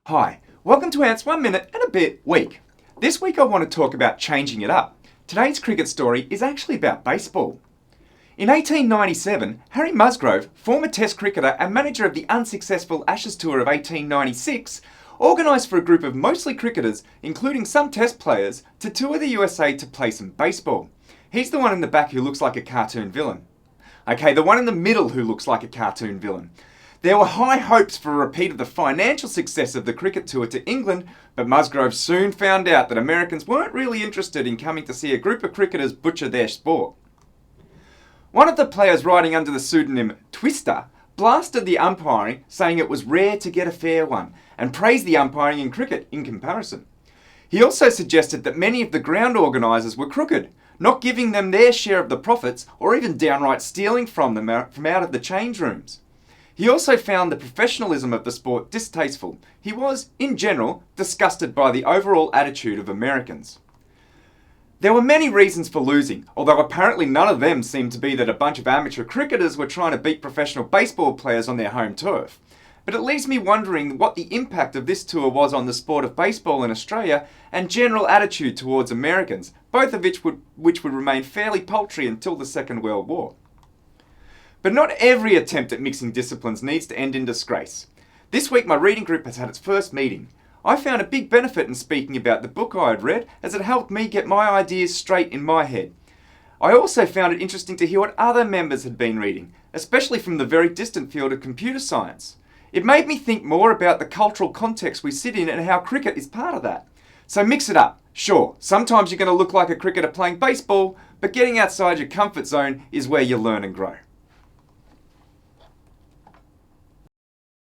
Hi, welcome to Anth's 1 Minute and a Bit week. This week I want to talk about changing it up. Today's cricket story is actually about baseball. In 1897, Harry Musgrove, former Test cricketer and manager of the unsuccessful Ashes Tour of 1896, organised for a group of mostly cricketers, including some Test players, to tour the USA to play some baseball. He's the one in the back who looks like a cartoon villain. Okay, the one in the middle who looks like a cartoon villain. There were high hopes for a repeat of the financial success of the cricket tour to England, but Musgrove soon found out that Americans weren't really interested in coming to see a group of cricketers butcher their sport. One of the players riding under the pseudonym Twister blasted the umpiring, saying it was rare to get a fair one, and praised the umpiring in cricket in comparison. He also suggested that many of the ground organisers were crooked, not giving them their share of the profits or even downright stealing from them from out of the change rooms. He also found the professionalism of the sport distasteful. He was, in general, disgusted by the overall attitude of Americans. There were many reasons for losing, although apparently none of them seemed to be that a bunch of amateur cricketers were trying to beat professional baseball players on their home turf. But it leaves me wondering what the impact of this tour was on the sport of baseball in Australia and general attitude towards Americans, both of which would remain fairly paltry until the Second World War. But not every attempt at mixing disciplines needs to end in disgrace. This week my reading group has had its first meeting. I found a big benefit in speaking about the book I had read, as it helped me get my ideas straight in my head. I also found it interesting to hear what other members had been reading, especially from the very distant field of computer science. It made me think more about the cultural context we sit in and how cricket is part of that. So mix it up. Sure, sometimes you're going to look like a cricketer playing baseball, but getting outside your comfort zone is where you learn and grow.